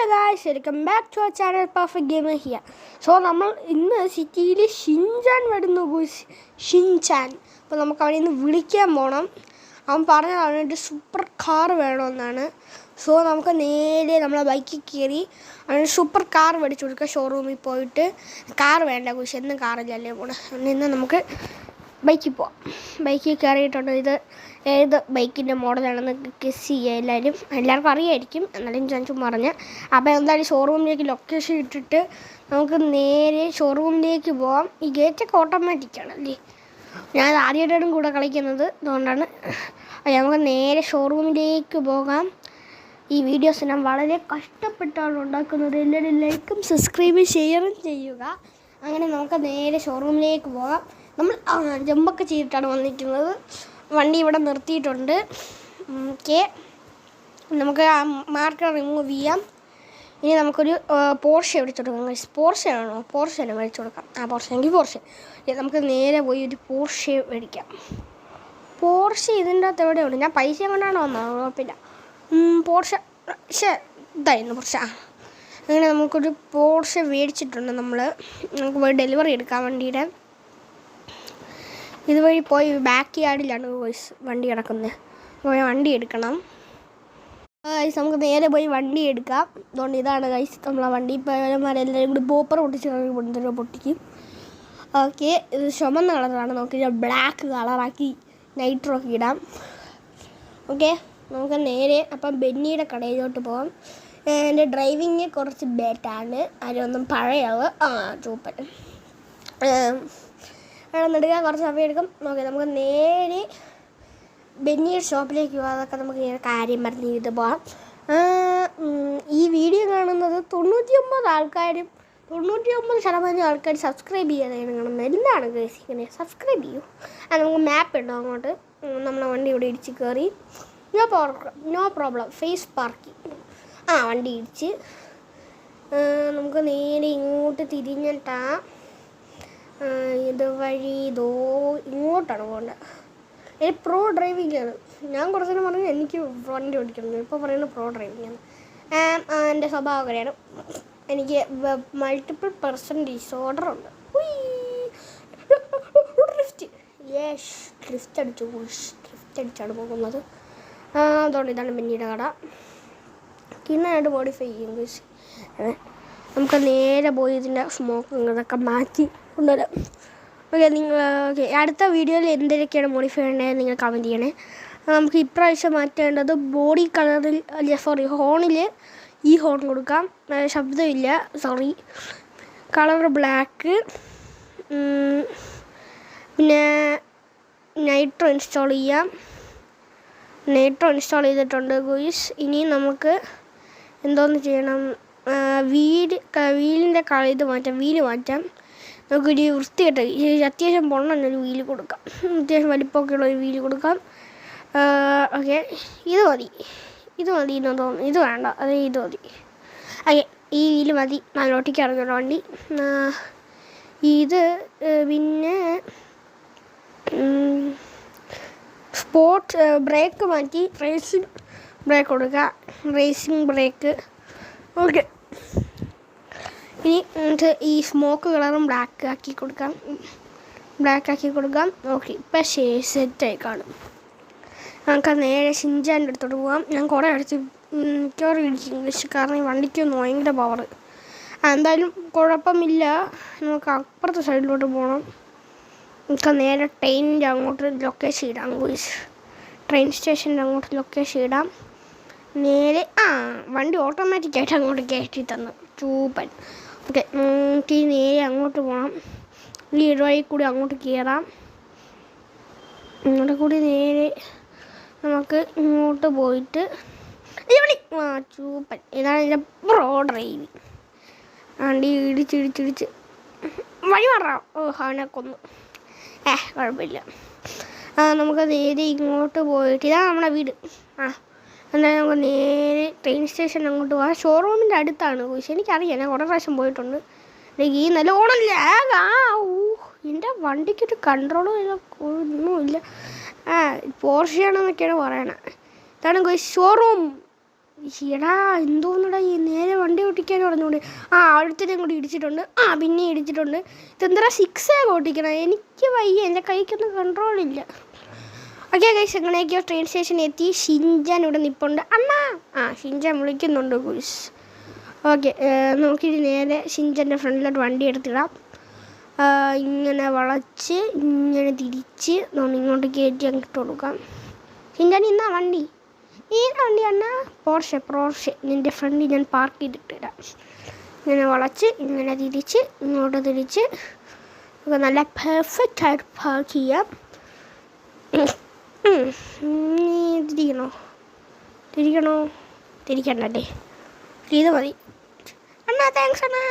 Hello guys, welcome back to our channel Perfect Gamer here. So നമ്മൾ ഇന്ന് സിറ്റിയിൽ Shinchan വരുന്നു ഷിൻചാൻ. അപ്പോൾ നമുക്ക് അവനെ ഇന്ന് വിളിക്കാൻ പോകണം. അവൻ പറഞ്ഞതാണ് ഒരു സൂപ്പർ കാർ വേണമെന്നാണ്. സോ നമുക്ക് നേരെ നമ്മളെ ബൈക്കിൽ കയറി അവന് സൂപ്പർ കാർ മേടിച്ചു കൊടുക്കുക. ഷോറൂമിൽ പോയിട്ട് കാർ വേണ്ട കുശി എന്നും കാറില്ലല്ലേ പോകണം. ഇന്ന് നമുക്ക് ബൈക്കിൽ പോവാം. ബൈക്കിൽ കയറിയിട്ടുണ്ട്. ഇത് ഏത് ബൈക്കിൻ്റെ മോഡലാണെന്ന് ഗസ് ചെയ്യുക. എല്ലാവർക്കും അറിയായിരിക്കും, എന്നാലും ഞാൻ ചുമ്മാ പറഞ്ഞ്. അപ്പോൾ എന്തായാലും ഷോറൂമിലേക്ക് ലൊക്കേഷൻ ഇട്ടിട്ട് നമുക്ക് നേരെ ഷോറൂമിലേക്ക് പോകാം. ഈ ഗേറ്റൊക്കെ ഓട്ടോമാറ്റിക്കാണ് അല്ലേ, ഞാൻ ആദ്യമായിട്ടാണ് കൂടെ കളിക്കുന്നത്, അതുകൊണ്ടാണ്. നമുക്ക് നേരെ ഷോറൂമിലേക്ക് പോകാം. ഈ വീഡിയോസ് ഞാൻ വളരെ കഷ്ടപ്പെട്ടാണ് ഉണ്ടാക്കുന്നത്. എല്ലാവരും ലൈക്കും സബ്സ്ക്രൈബും ഷെയറും ചെയ്യുക. അങ്ങനെ നമുക്ക് നേരെ ഷോറൂമിലേക്ക് പോകാം. നമ്മൾ ജമ്പൊക്കെ ചെയ്തിട്ടാണ് വന്നിരിക്കുന്നത്. വണ്ടി ഇവിടെ നിർത്തിയിട്ടുണ്ട്. ഓക്കെ, നമുക്ക് ആ മാർക്കർ റിമൂവ് ചെയ്യാം. ഇനി നമുക്കൊരു പോർഷെ മേടിച്ചു കൊടുക്കാം. പോർഷെ ആണോ? പോർഷെനെ മേടിച്ചു കൊടുക്കാം. പോർഷെ എങ്കിൽ പോർഷെ. നമുക്ക് നേരെ പോയി ഒരു പോർഷെ മേടിക്കാം. പോർഷെ ഇതിൻ്റെ അകത്ത് എവിടെയുണ്ട്? ഞാൻ പൈസ കൊണ്ടാണ് വന്നത്, കുഴപ്പമില്ല. പോർഷെ ഇതായിരുന്നു പോർഷെ. അങ്ങനെ നമുക്കൊരു പോർഷെ മേടിച്ചിട്ടുണ്ട്. നമുക്ക് പോയി ഡെലിവറി എടുക്കാം വണ്ടിയുടെ. ഇതുവഴി പോയി ബാക്ക് യാർഡിലാണ് വണ്ടി കിടക്കുന്നത്. പോയി വണ്ടി എടുക്കണം ഗൈസ്. നമുക്ക് നേരെ പോയി വണ്ടി എടുക്കാം. അതുകൊണ്ട് ഇതാണ് ഗൈസ് നമ്മളെ വണ്ടി. എല്ലാവരും കൂടി ബോപ്പർ പൊട്ടിക്കും. ഓക്കെ, ഇത് ചുമന്ന കളറാണ്. നമുക്ക് ബ്ലാക്ക് കളറാക്കി നൈട്രോക്കി ഇടാം. ഓക്കെ, നമുക്ക് നേരെ അപ്പം ബെന്നിയുടെ കടയിലോട്ട് പോകാം. എൻ്റെ ഡ്രൈവിങ് കുറച്ച് ബേറ്റാണ്, അതിലൊന്നും പഴയത്. ചൂപ്പൻ നെടുക്കാൻ കുറച്ച് സമയം എടുക്കും. ഓക്കെ, നമുക്ക് നേരെ ബെന്നിയുടെ ഷോപ്പിലേക്ക് പോകാം. അതൊക്കെ നമുക്ക് ഇങ്ങനെ കാര്യം പറഞ്ഞ് ഇത് പോകാം. ഈ വീഡിയോ കാണുന്നത് 99% ആൾക്കാർ സബ്സ്ക്രൈബ് ചെയ്യാതെയാണ് കാണുന്നത്. എന്താണ് ഗൈസ് ഇങ്ങനെ? സബ്സ്ക്രൈബ് ചെയ്യൂ. നമുക്ക് മാപ്പ് ഉണ്ടോ അങ്ങോട്ട്? നമ്മളെ വണ്ടി ഇവിടെ ഇടിച്ച് കയറി. No problem. ഫേസ് പാർക്കിംഗ്. വണ്ടി ഇടിച്ച് നമുക്ക് നേരെ ഇങ്ങോട്ട് തിരിഞ്ഞിട്ടാ ഇതുവഴി ഇങ്ങോട്ടാണ് പോകേണ്ടത്. എനിക്ക് പ്രോ ഡ്രൈവിംഗ് ആണ്. ഞാൻ കുറച്ചു പറഞ്ഞു എനിക്ക് വണ്ടി ഓടിക്കണം, ഇപ്പോൾ പറയുന്നത് പ്രോ ഡ്രൈവിംഗ് ആണ്. എൻ്റെ സ്വഭാവം അങ്ങനെയാണ്. എനിക്ക് മൾട്ടിപ്പിൾ പേഴ്സൺ ഡിസോർഡർ ഉണ്ട്. ഡ്രിഫ്റ്റ് അടിച്ചാണ് പോകുന്നത്. അതുകൊണ്ട് ഇതാണ് ബെന്നിയുടെ കട. കിന്നായിട്ട് മോഡിഫൈ ചെയ്യും. നമുക്ക് നേരെ പോയി ഇതിൻ്റെ സ്മോക്ക് ഇതൊക്കെ മാറ്റി കൊണ്ടുവരാം. ഓക്കെ, അടുത്ത വീഡിയോയിൽ എന്തൊക്കെയാണ് മോഡിഫൈ ചെയ്യേണ്ടത് നിങ്ങൾ കമൻറ്റ് ചെയ്യണേ. നമുക്ക് ഇപ്രാവശ്യം മാറ്റേണ്ടത് ബോഡി കളറിൽ ഹോണിൽ ഈ ഹോൺ കൊടുക്കാം. ശബ്ദമില്ല, കളർ ബ്ലാക്ക്. പിന്നെ നൈട്രോ ഇൻസ്റ്റാൾ ചെയ്യാം. നൈട്രോ ഇൻസ്റ്റാൾ ചെയ്തിട്ടുണ്ട് ഗോയ്സ്. ഇനി നമുക്ക് എന്തോന്ന് ചെയ്യണം? വീലിൻ്റെ ഇത് മാറ്റാം. വീല് മാറ്റാം. നമുക്കൊരു വൃത്തിയായിട്ട് അത്യാവശ്യം പൊണ്ണൊരു വീല് കൊടുക്കാം. അത്യാവശ്യം വലിപ്പമൊക്കെയുള്ള ഒരു വീല് കൊടുക്കാം. ഓക്കെ, ഇത് മതി. എന്ന് തോന്നുന്നു. ഇത് വേണ്ട, അതെ ഇത് മതി. ഓക്കെ, ഈ വീല് മതി. നാലോട്ടേക്ക് ഇറങ്ങുന്ന വണ്ടി. ഇത് പിന്നെ സ്പോർട്സ് ബ്രേക്ക് മാറ്റി റേസിംഗ് ബ്രേക്ക് കൊടുക്കുക. Racing brake. ഓക്കെ, ഇനി നമുക്ക് ഈ സ്മോക്ക് കളറും ബ്ലാക്ക് ആക്കി കൊടുക്കാം. ഓക്കെ, ഇപ്പം സെറ്റായി കാണും. നമുക്ക് നേരെ ഷിൻചാൻ്റെ അടുത്തോട്ട് പോകാം. ഞാൻ കുറേ അടിച്ച് മിക്കവാറും ഇംഗ്ലീഷ്, കാരണം ഈ വണ്ടിക്കൊന്നും ഭയങ്കര പവർ. എന്തായാലും കുഴപ്പമില്ല. നമുക്ക് അപ്പുറത്തെ സൈഡിലോട്ട് പോകണം. നമുക്ക് നേരെ ട്രെയിനിൻ്റെ അങ്ങോട്ട് ലൊക്കേഷൻ ഇടാം. ട്രെയിൻ സ്റ്റേഷൻ്റെ അങ്ങോട്ട് ലൊക്കേഷൻ ഇടാം. നേരെ വണ്ടി ഓട്ടോമാറ്റിക്കായിട്ട് അങ്ങോട്ട് കയറ്റി തന്നു. ചൂപ്പൻ. ഓക്കെ, നമുക്ക് നേരെ അങ്ങോട്ട് പോകണം. ഈ വഴി കൂടി അങ്ങോട്ട് കയറാം. ഇങ്ങോട്ട് കൂടി നേരെ നമുക്ക് ഇങ്ങോട്ട് പോയിട്ട് ചൂപ്പൻ. ഇതാണ് എൻ്റെ പ്രോ ഡ്രൈവിങ്. വണ്ടി ഇടിച്ചിടിച്ചിടിച്ച് വഴി മാറാം. അവനെ കൊന്നു. കുഴപ്പമില്ല. നമുക്ക് നേരെ ഇങ്ങോട്ട് പോയിട്ട് ഇതാണ് നമ്മുടെ വീട്. എന്തായാലും നമുക്ക് നേരെ ട്രെയിൻ സ്റ്റേഷൻ അങ്ങോട്ട് പോകാം. ഷോറൂമിൻ്റെ അടുത്താണ്. എനിക്കറിയാം, ഞാൻ കുറേ പ്രാവശ്യം പോയിട്ടുണ്ട്. ഈ നല്ലോണം ലാഗ്. എൻ്റെ വണ്ടിക്കൊരു കൺട്രോളും ഇല്ല, ഒന്നുമില്ല. പോർഷെയാണെന്നൊക്കെയാണ് പറയണത്. ഇതാണ് ഷോറൂം. എടാ എന്തോന്നടാ ഈ നേരെ വണ്ടി പറഞ്ഞുകൊണ്ട് അടുത്തതും കൂടി ഇടിച്ചിട്ടുണ്ട്. പിന്നെ ഇടിച്ചിട്ടുണ്ട്. ഇതെന്താ 6 ഓട്ടിക്കണം? എനിക്ക് വയ്യ, എൻ്റെ കൈക്കൊന്നും കൺട്രോളില്ല. ഓക്കെ ഗൈസ്, എങ്ങനെയൊക്കെയോ ട്രെയിൻ സ്റ്റേഷൻ എത്തി. ഷിൻചാൻ ഇവിടെ നിൽപ്പുണ്ട്. അണ്ണാ ഷിൻചാൻ വിളിക്കുന്നുണ്ട് ഗുയ്സ്. ഓക്കെ, നമുക്കിത് നേരെ ഷിൻചാൻ്റെ ഫ്രണ്ടിലോട്ട് വണ്ടി എടുത്തിടാം. ഇങ്ങനെ വളച്ച് ഇങ്ങനെ തിരിച്ച് ഇങ്ങോട്ട് കയറ്റി അങ്ങോട്ട് കൊടുക്കാം. ഷിൻചാൻ ഇന്നാ വണ്ടി, വണ്ടി അണ്ണാ? പോർഷെ നിൻ്റെ ഫ്രണ്ടിൽ ഞാൻ പാർക്ക് ചെയ്തിട്ടിടാം. ഇങ്ങനെ വളച്ച് ഇങ്ങനെ തിരിച്ച് ഇങ്ങോട്ട് തിരിച്ച് നമുക്ക് നല്ല പെർഫെക്റ്റ് ആയിട്ട് പാർക്ക് ചെയ്യാം. തിരിക്കണോ? തിരിക്കണ്ടല്ലേ, ഇത് മതി അണ്ണാ. താങ്ക്സ് അണ്ണാ.